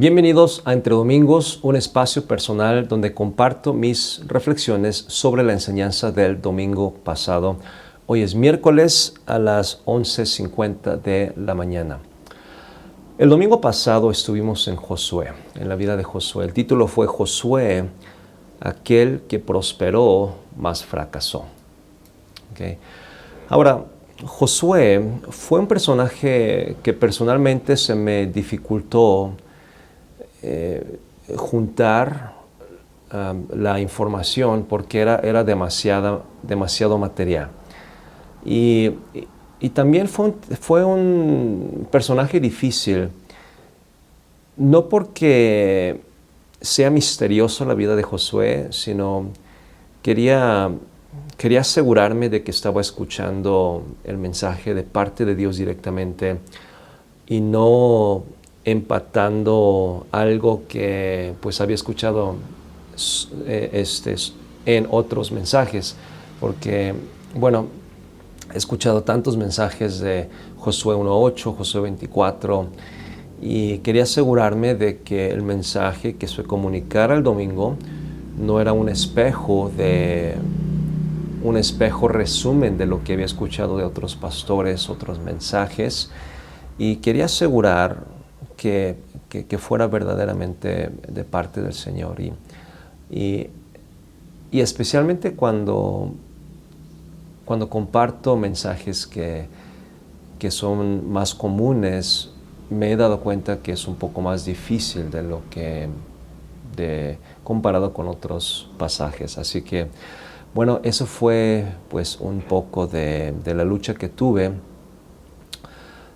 Bienvenidos a Entre Domingos, un espacio personal donde comparto mis reflexiones sobre la enseñanza del domingo pasado. Hoy es miércoles a las 11:50 de la mañana. El domingo pasado estuvimos en Josué, en la vida de Josué. El título fue Josué, aquel que prosperó, mas fracasó. ¿Okay? Ahora, Josué fue un personaje que personalmente se me dificultó juntar la información porque era demasiado material. Y también fue un personaje difícil, no porque sea misterioso la vida de Josué, sino quería asegurarme de que estaba escuchando el mensaje de parte de Dios directamente y no empatando algo que pues había escuchado en otros mensajes, porque bueno, he escuchado tantos mensajes de Josué 1:8, Josué 24, y quería asegurarme de que el mensaje que se comunicara el domingo no era un espejo resumen de lo que había escuchado de otros pastores, otros mensajes, y quería asegurar que fuera verdaderamente de parte del Señor. Y especialmente cuando comparto mensajes que son más comunes, me he dado cuenta que es un poco más difícil comparado con otros pasajes. Así que, bueno, eso fue pues un poco de la lucha que tuve.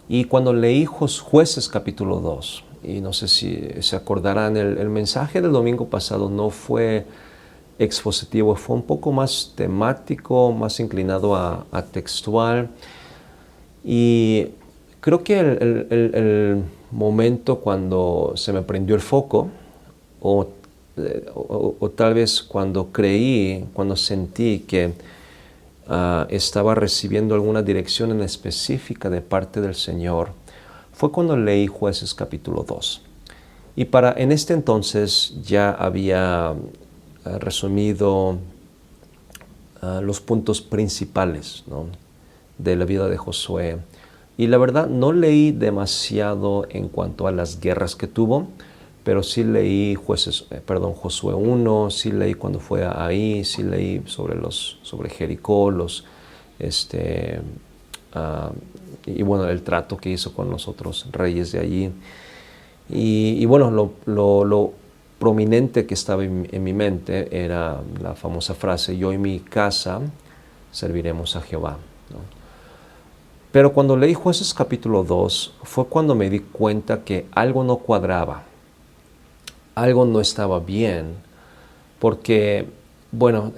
Y cuando leí Jueces capítulo 2, y no sé si se acordarán, el mensaje del domingo pasado no fue expositivo, fue un poco más temático, más inclinado a textual. Y creo que el momento cuando se me prendió el foco, o tal vez cuando sentí que estaba recibiendo alguna dirección en específica de parte del Señor, fue cuando leí Jueces capítulo 2. Y en este entonces ya había resumido los puntos principales, ¿no?, de la vida de Josué. Y la verdad no leí demasiado en cuanto a las guerras que tuvo, pero sí leí Josué 1, sí leí cuando fue ahí, sí leí sobre Jericó, y bueno, el trato que hizo con los otros reyes de allí. Y bueno, lo prominente que estaba en mi mente era la famosa frase: yo y mi casa serviremos a Jehová, ¿no? Pero cuando leí Jueces capítulo 2 fue cuando me di cuenta que algo no cuadraba, algo no estaba bien, porque, bueno,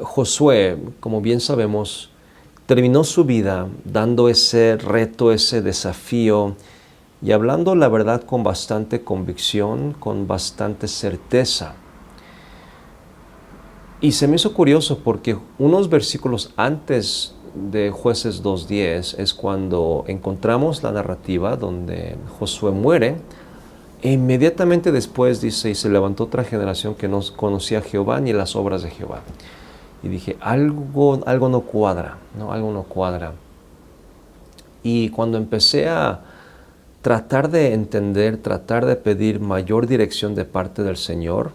Josué, como bien sabemos, terminó su vida dando ese reto, ese desafío, y hablando la verdad con bastante convicción, con bastante certeza. Y se me hizo curioso porque unos versículos antes de Jueces 2:10 es cuando encontramos la narrativa donde Josué muere, e inmediatamente después dice: y se levantó otra generación que no conocía a Jehová ni las obras de Jehová. Y dije, algo no cuadra, ¿no? Algo no cuadra. Y cuando empecé a tratar de entender, tratar de pedir mayor dirección de parte del Señor,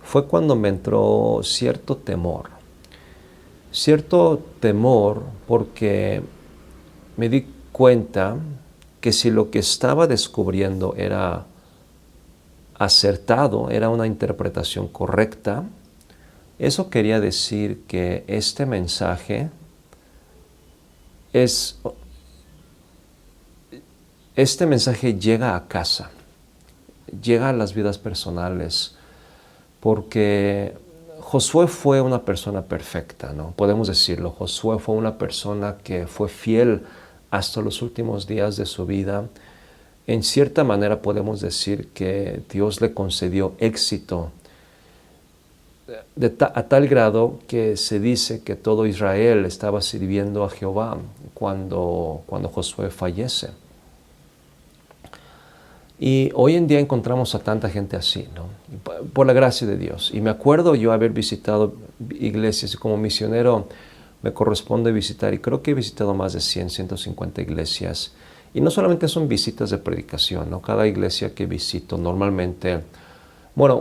fue cuando me entró cierto temor. Cierto temor porque me di cuenta que si lo que estaba descubriendo era acertado, era una interpretación correcta, eso quería decir que este mensaje llega a casa, llega a las vidas personales, porque Josué fue una persona perfecta, ¿no? Podemos decirlo. Josué fue una persona que fue fiel hasta los últimos días de su vida. En cierta manera podemos decir que Dios le concedió éxito a tal grado que se dice que todo Israel estaba sirviendo a Jehová cuando Josué fallece. Y hoy en día encontramos a tanta gente así, ¿no? Por la gracia de Dios. Y me acuerdo yo haber visitado iglesias y como misionero me corresponde visitar, y creo que he visitado más de 100, 150 iglesias. Y no solamente son visitas de predicación, ¿no? Cada iglesia que visito normalmente, bueno,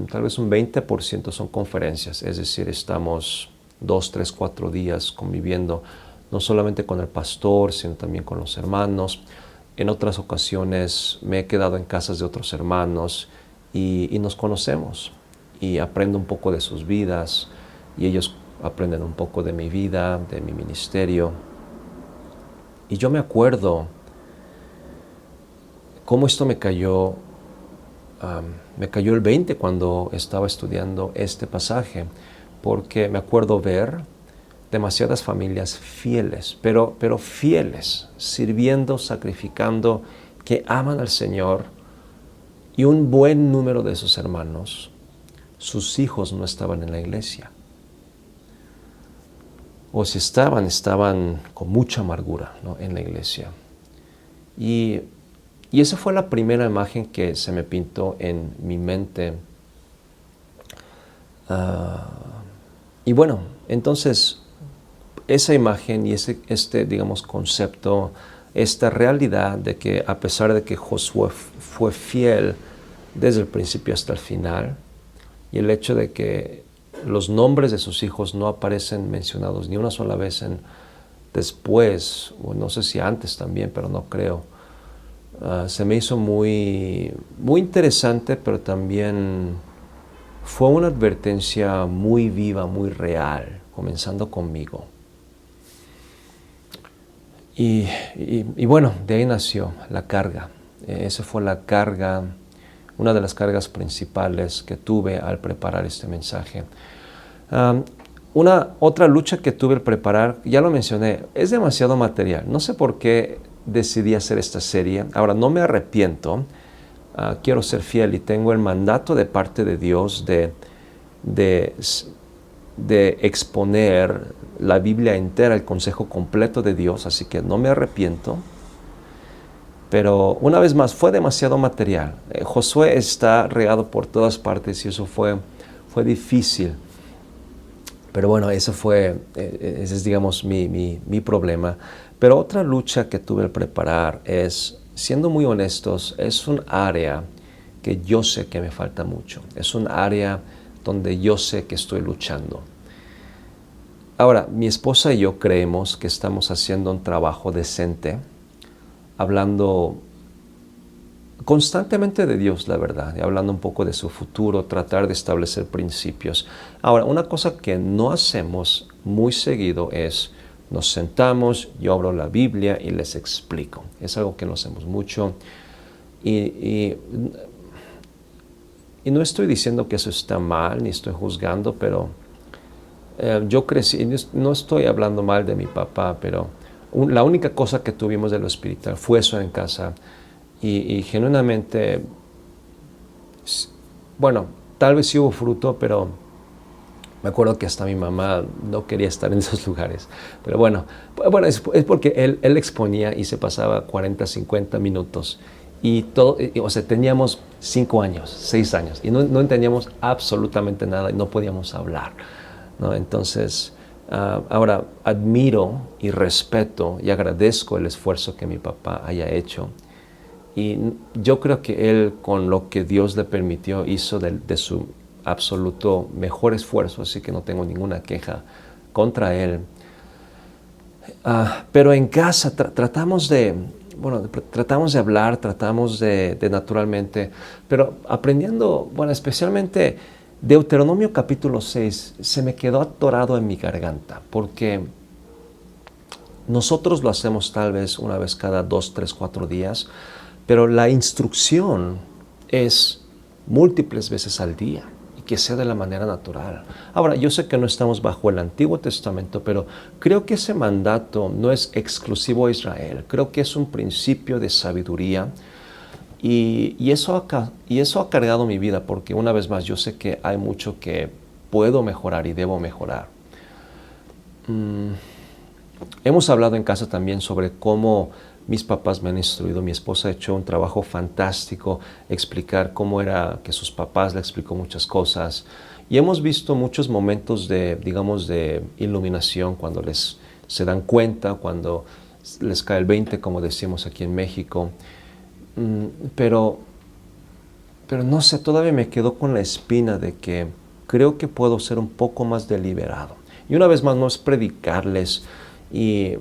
tal vez un 20% son conferencias, es decir, estamos 2, 3, 4 días conviviendo, no solamente con el pastor, sino también con los hermanos. En otras ocasiones me he quedado en casas de otros hermanos y nos conocemos y aprendo un poco de sus vidas y ellos aprenden un poco de mi vida, de mi ministerio. Y yo me acuerdo cómo esto me cayó el 20 cuando estaba estudiando este pasaje, porque me acuerdo ver demasiadas familias fieles, pero fieles, sirviendo, sacrificando, que aman al Señor, y un buen número de esos hermanos, sus hijos no estaban en la iglesia. O si estaban con mucha amargura, ¿no?, en la iglesia. Y esa fue la primera imagen que se me pintó en mi mente. Y bueno, entonces esa imagen y digamos, concepto, esta realidad de que a pesar de que Josué fue fiel desde el principio hasta el final, y el hecho de que los nombres de sus hijos no aparecen mencionados ni una sola vez después, o no sé si antes también, pero no creo, se me hizo muy, muy interesante, pero también fue una advertencia muy viva, muy real, comenzando conmigo. Y bueno, de ahí nació la carga. Esa fue la carga, una de las cargas principales que tuve al preparar este mensaje. Una otra lucha que tuve al preparar, ya lo mencioné, es demasiado material. No sé por qué decidí hacer esta serie. Ahora, no me arrepiento. Quiero ser fiel y tengo el mandato de parte de Dios de exponer la Biblia entera, el consejo completo de Dios, así que no me arrepiento. Pero una vez más, fue demasiado material. Josué está regado por todas partes y eso fue difícil. Pero bueno, ese es, digamos, mi problema. Pero otra lucha que tuve al preparar es, siendo muy honestos, es un área que yo sé que me falta mucho. Es un área donde yo sé que estoy luchando. Ahora, mi esposa y yo creemos que estamos haciendo un trabajo decente, hablando constantemente de Dios, la verdad, y hablando un poco de su futuro, tratar de establecer principios. Ahora, una cosa que no hacemos muy seguido es, nos sentamos, yo abro la Biblia y les explico. Es algo que no hacemos mucho. Y no estoy diciendo que eso está mal, ni estoy juzgando, pero yo crecí, no estoy hablando mal de mi papá, pero la única cosa que tuvimos de lo espiritual fue eso en casa. Y genuinamente, bueno, tal vez sí hubo fruto, pero me acuerdo que hasta mi mamá no quería estar en esos lugares. Pero bueno, es porque él exponía y se pasaba 40, 50 minutos. Y todo, o sea, teníamos 5 años, 6 años, y no entendíamos absolutamente nada y no podíamos hablar, ¿no? Entonces, ahora admiro y respeto y agradezco el esfuerzo que mi papá haya hecho. Y yo creo que él, con lo que Dios le permitió, hizo de su absoluto mejor esfuerzo, así que no tengo ninguna queja contra él. Pero en casa tratamos de hablar, tratamos de naturalmente, pero aprendiendo, bueno, especialmente Deuteronomio capítulo 6, se me quedó atorado en mi garganta, porque nosotros lo hacemos tal vez una vez cada 2, 3, 4 días, pero la instrucción es múltiples veces al día y que sea de la manera natural. Ahora, yo sé que no estamos bajo el Antiguo Testamento, pero creo que ese mandato no es exclusivo a Israel. Creo que es un principio de sabiduría y eso ha cargado mi vida, porque una vez más yo sé que hay mucho que puedo mejorar y debo mejorar. Hemos hablado en casa también sobre cómo mis papás me han instruido, mi esposa ha hecho un trabajo fantástico, explicar cómo era que sus papás le explicó muchas cosas. Y hemos visto muchos momentos de, digamos, de iluminación cuando se dan cuenta, cuando les cae el 20, como decimos aquí en México. Pero no sé, todavía me quedo con la espina de que creo que puedo ser un poco más deliberado. Y una vez más, no es predicarles. Y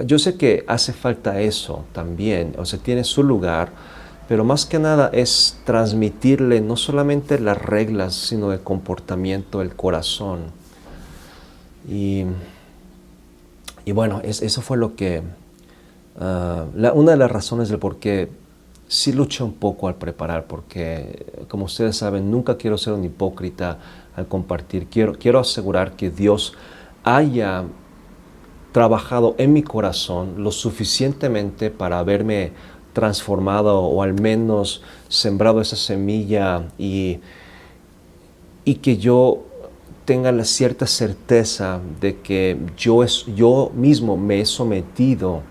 yo sé que hace falta eso también, o sea, tiene su lugar, pero más que nada es transmitirle no solamente las reglas, sino el comportamiento, el corazón. Y bueno, eso fue lo que, una de las razones del por qué sí luché un poco al preparar, porque como ustedes saben, nunca quiero ser un hipócrita al compartir. Quiero asegurar que Dios haya trabajado en mi corazón lo suficientemente para haberme transformado o al menos sembrado esa semilla y que yo tenga la cierta certeza de que yo mismo me he sometido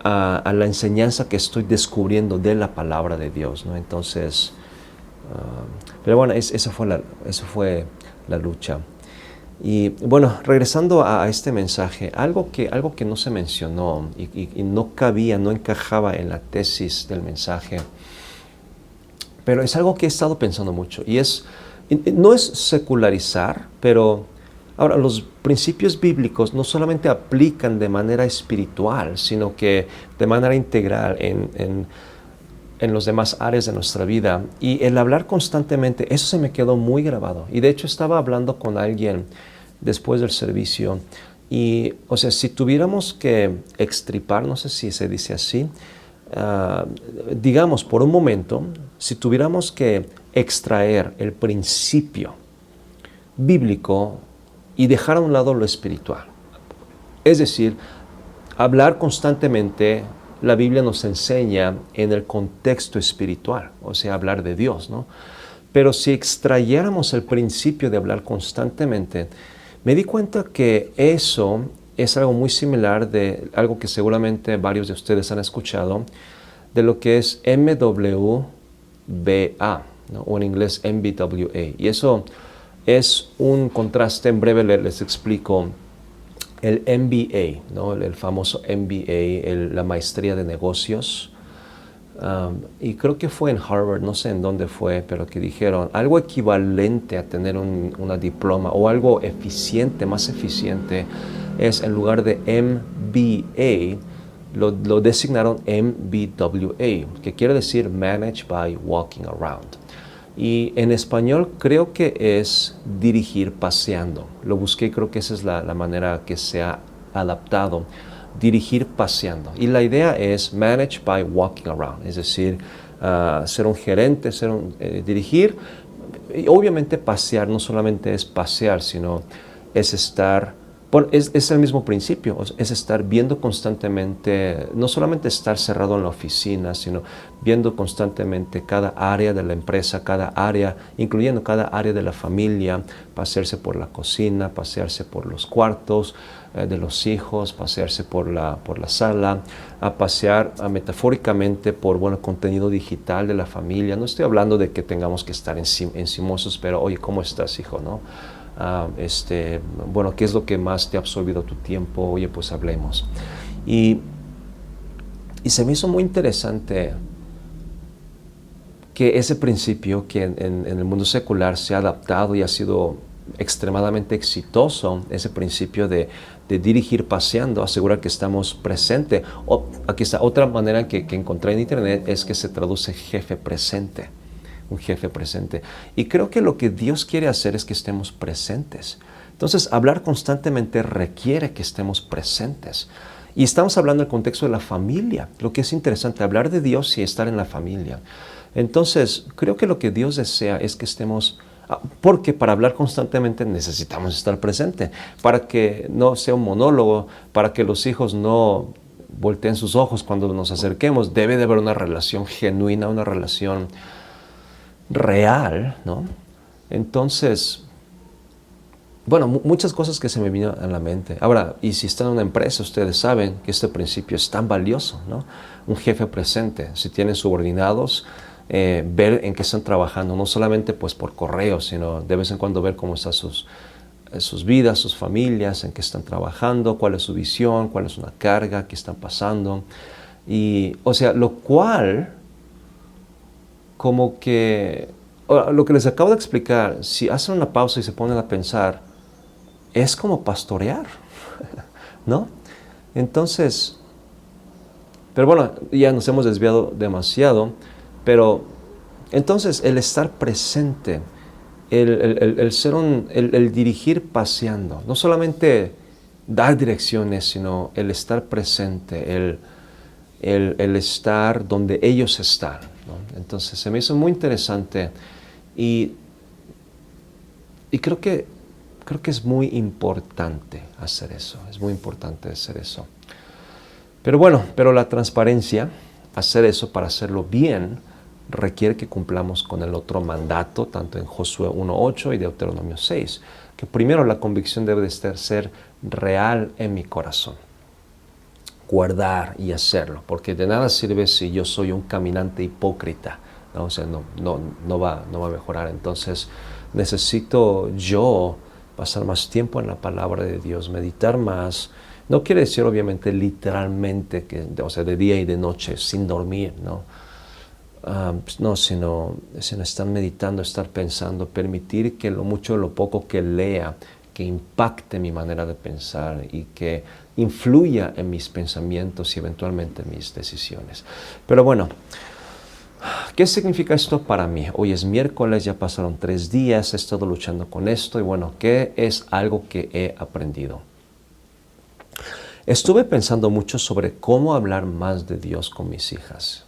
a la enseñanza que estoy descubriendo de la palabra de Dios, ¿no? Entonces, pero bueno, eso fue la lucha. Y bueno, regresando a este mensaje, algo que no se mencionó y no cabía, no encajaba en la tesis del mensaje, pero es algo que he estado pensando mucho y no es secularizar, pero ahora los principios bíblicos no solamente aplican de manera espiritual, sino que de manera integral en los demás áreas de nuestra vida. Y el hablar constantemente, eso se me quedó muy grabado. Y de hecho estaba hablando con alguien después del servicio y, o sea, si tuviéramos que extripar, no sé si se dice así, digamos por un momento, si tuviéramos que extraer el principio bíblico y dejar a un lado lo espiritual, es decir, hablar constantemente, la Biblia nos enseña en el contexto espiritual, o sea, hablar de Dios, ¿no? Pero si extrayéramos el principio de hablar constantemente, me di cuenta que eso es algo muy similar de algo que seguramente varios de ustedes han escuchado, de lo que es MWBA, ¿no? O en inglés MBWA. Y eso es un contraste, en breve les explico. El MBA, ¿no? el famoso MBA, la maestría de negocios. Y creo que fue en Harvard, no sé en dónde fue, pero que dijeron algo equivalente a tener una diploma o algo eficiente, más eficiente, es en lugar de MBA, lo designaron MBWA, que quiere decir Manage by Walking Around. Y en español creo que es dirigir paseando. Lo busqué y creo que esa es la manera que se ha adaptado. Dirigir paseando. Y la idea es manage by walking around, es decir, ser un gerente, dirigir. Y obviamente pasear no solamente es pasear, sino es estar, bueno, es el mismo principio, es estar viendo constantemente, no solamente estar cerrado en la oficina, sino viendo constantemente cada área de la empresa, cada área, incluyendo cada área de la familia, pasearse por la cocina, pasearse por los cuartos de los hijos, pasearse por la sala, a pasear metafóricamente por contenido digital de la familia. No estoy hablando de que tengamos que estar encimosos, pero oye, ¿cómo estás, hijo? ¿No? ¿Qué es lo que más te ha absorbido tu tiempo? Oye, pues hablemos. Y se me hizo muy interesante que ese principio que en el mundo secular se ha adaptado y ha sido extremadamente exitoso, ese principio de dirigir paseando, asegurar que estamos presentes. Aquí está otra manera que encontré en internet, es que se traduce jefe presente. Un jefe presente. Y creo que lo que Dios quiere hacer es que estemos presentes. Entonces, hablar constantemente requiere que estemos presentes. Y estamos hablando del contexto de la familia, lo que es interesante, hablar de Dios y estar en la familia. Entonces, creo que lo que Dios desea es que estemos, porque para hablar constantemente necesitamos estar presentes, para que no sea un monólogo, para que los hijos no volteen sus ojos cuando nos acerquemos, debe de haber una relación genuina, una relación real, ¿no? Entonces, bueno, muchas cosas que se me vino a la mente. Ahora, y si están en una empresa, ustedes saben que este principio es tan valioso, ¿no? Un jefe presente, si tienen subordinados, ver en qué están trabajando, no solamente pues por correo, sino de vez en cuando ver cómo están sus vidas, sus familias, en qué están trabajando, cuál es su visión, cuál es una carga, qué están pasando. Y, o sea, lo cual, como que, lo que les acabo de explicar, si hacen una pausa y se ponen a pensar, es como pastorear, ¿no? Entonces, pero bueno, ya nos hemos desviado demasiado, pero entonces el estar presente, el dirigir paseando, no solamente dar direcciones, sino el estar presente, el estar donde ellos están, ¿no? Entonces se me hizo muy interesante y, y creo que es muy importante hacer eso, es muy importante hacer eso. Pero bueno, pero la transparencia, hacer eso para hacerlo bien, requiere que cumplamos con el otro mandato, tanto en Josué 1:8 y Deuteronomio 6, que primero la convicción debe de ser real en mi corazón, guardar y hacerlo, porque de nada sirve si yo soy un caminante hipócrita, ¿no? O sea, no va a mejorar. Entonces necesito yo pasar más tiempo en la palabra de Dios, meditar más. No quiere decir obviamente literalmente, o sea, de día y de noche, sin dormir, ¿no? No, sino estar meditando, estar pensando, permitir que lo mucho o lo poco que lea, que impacte mi manera de pensar y que influya en mis pensamientos y eventualmente en mis decisiones. Pero bueno, ¿qué significa esto para mí? Hoy es miércoles, ya pasaron 3 días, he estado luchando con esto y bueno, ¿qué es algo que he aprendido? Estuve pensando mucho sobre cómo hablar más de Dios con mis hijas.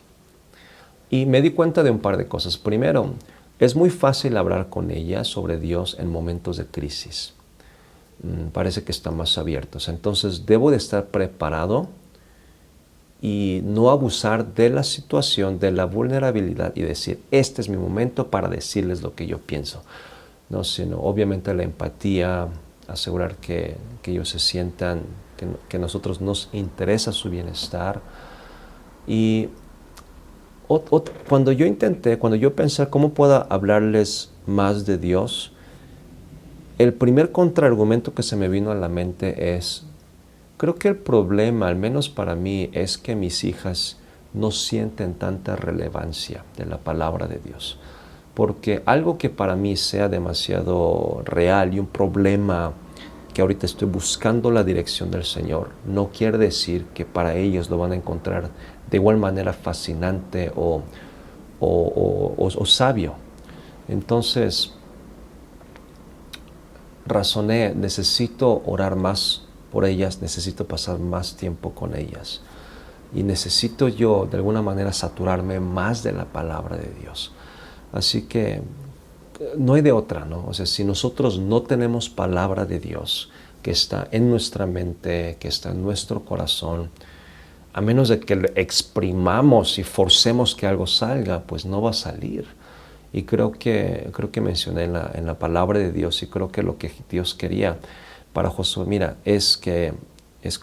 Y me di cuenta de un par de cosas. Primero, es muy fácil hablar con ellas sobre Dios en momentos de crisis. Parece que están más abiertos. Entonces, debo de estar preparado y no abusar de la situación, de la vulnerabilidad y decir, este es mi momento para decirles lo que yo pienso. No, sino obviamente la empatía, asegurar que ellos se sientan, que a nosotros nos interesa su bienestar. Y cuando yo pensé cómo puedo hablarles más de Dios, el primer contraargumento que se me vino a la mente es, creo que el problema, al menos para mí, es que mis hijas no sienten tanta relevancia de la palabra de Dios. Porque algo que para mí sea demasiado real y un problema que ahorita estoy buscando la dirección del Señor, no quiere decir que para ellos lo van a encontrar de igual manera fascinante o sabio. Entonces, razoné, necesito orar más por ellas, necesito pasar más tiempo con ellas. Y necesito yo, de alguna manera, saturarme más de la palabra de Dios. Así que no hay de otra, ¿no? O sea, si nosotros no tenemos palabra de Dios que está en nuestra mente, que está en nuestro corazón, a menos de que exprimamos y forcemos que algo salga, pues no va a salir. Y creo que mencioné en la palabra de Dios y creo que lo que Dios quería para Josué, mira, es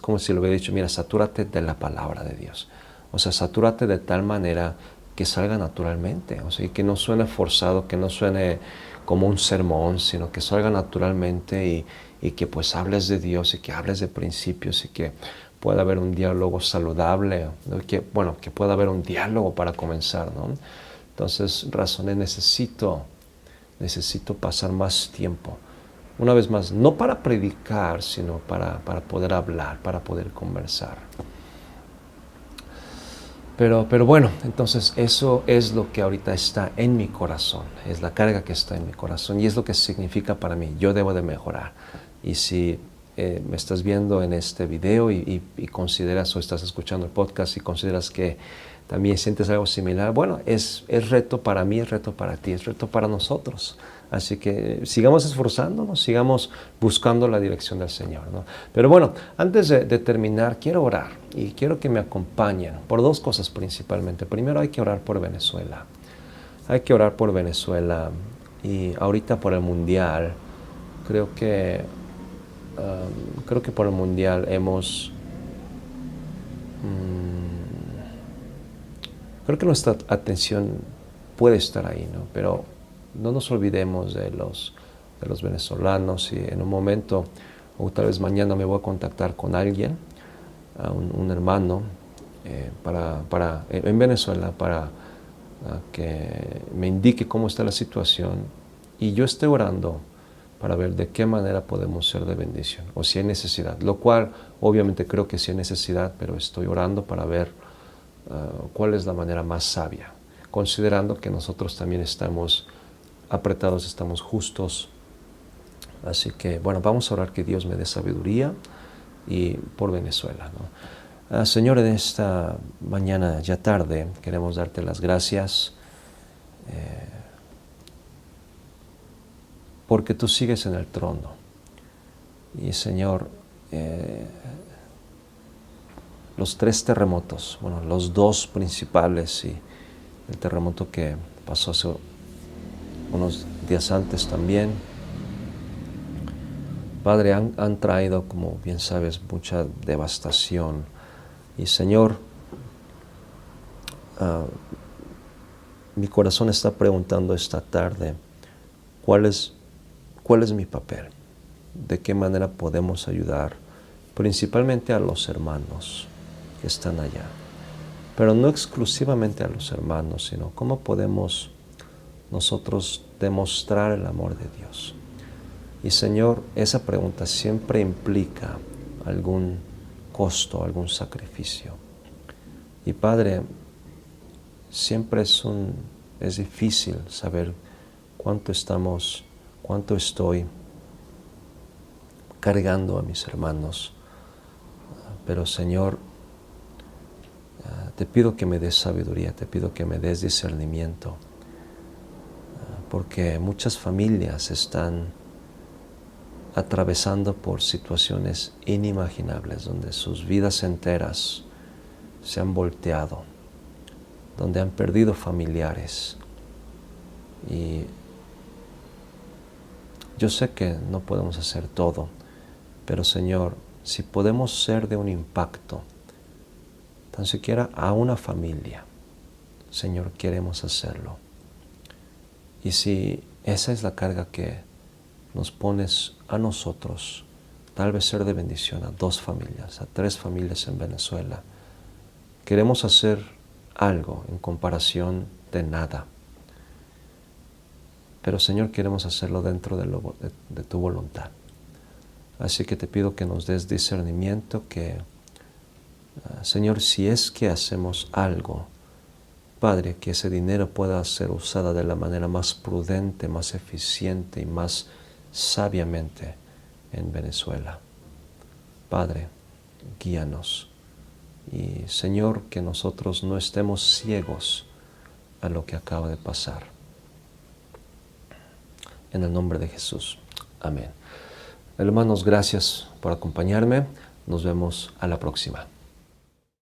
como si le hubiera dicho, mira, satúrate de la palabra de Dios. O sea, satúrate de tal manera que salga naturalmente, o sea, que no suene forzado, que no suene como un sermón, sino que salga naturalmente y que pues hables de Dios y que hables de principios y que pueda haber un diálogo saludable, ¿no? Que pueda haber un diálogo para comenzar, ¿no? Entonces razoné, necesito pasar más tiempo. Una vez más, no para predicar, sino para poder hablar, para poder conversar. Pero bueno, entonces eso es lo que ahorita está en mi corazón, es la carga que está en mi corazón y es lo que significa para mí, yo debo de mejorar. Y si me estás viendo en este video y consideras o estás escuchando el podcast y consideras que también sientes algo similar, bueno, es reto para mí, es reto para ti, es reto para nosotros. Así que sigamos esforzándonos, sigamos buscando la dirección del Señor, ¿no? Pero bueno, antes de terminar, quiero orar y quiero que me acompañen por 2 cosas principalmente. Primero hay que orar por Venezuela. Hay que orar por Venezuela y ahorita por el Mundial. Creo que, creo que por el Mundial creo que nuestra atención puede estar ahí, ¿no? Pero no nos olvidemos de los venezolanos, y en un momento, o tal vez mañana, me voy a contactar con alguien, a un hermano, en Venezuela, para que me indique cómo está la situación, y yo estoy orando para ver de qué manera podemos ser de bendición, o si hay necesidad, lo cual obviamente creo que sí hay necesidad, pero estoy orando para ver cuál es la manera más sabia, considerando que nosotros también estamos apretados, estamos justos. Así que, bueno, vamos a orar que Dios me dé sabiduría y por Venezuela, ¿no? Señor, en esta mañana ya tarde queremos darte las gracias porque tú sigues en el trono. Y Señor, los 3 terremotos, bueno, los 2 principales y el terremoto que pasó hace unos días antes también, Padre, han traído, como bien sabes, mucha devastación. Y Señor, mi corazón está preguntando esta tarde, ¿cuál es mi papel? ¿De qué manera podemos ayudar? Principalmente a los hermanos que están allá. Pero no exclusivamente a los hermanos, sino cómo podemos nosotros demostrar el amor de Dios. Y Señor, esa pregunta siempre implica algún costo, algún sacrificio. Y Padre, siempre es difícil saber cuánto estoy cargando a mis hermanos. Pero Señor, te pido que me des sabiduría, te pido que me des discernimiento, porque muchas familias están atravesando por situaciones inimaginables, donde sus vidas enteras se han volteado, donde han perdido familiares. Y yo sé que no podemos hacer todo, pero Señor, si podemos ser de un impacto, tan siquiera a una familia, Señor, queremos hacerlo. Y si esa es la carga que nos pones a nosotros, tal vez ser de bendición a 2 familias, a 3 familias en Venezuela, queremos hacer algo en comparación de nada. Pero Señor, queremos hacerlo dentro de tu voluntad. Así que te pido que nos des discernimiento, que Señor, si es que hacemos algo, Padre, que ese dinero pueda ser usado de la manera más prudente, más eficiente y más sabiamente en Venezuela. Padre, guíanos. Y Señor, que nosotros no estemos ciegos a lo que acaba de pasar. En el nombre de Jesús. Amén. Hermanos, gracias por acompañarme. Nos vemos a la próxima.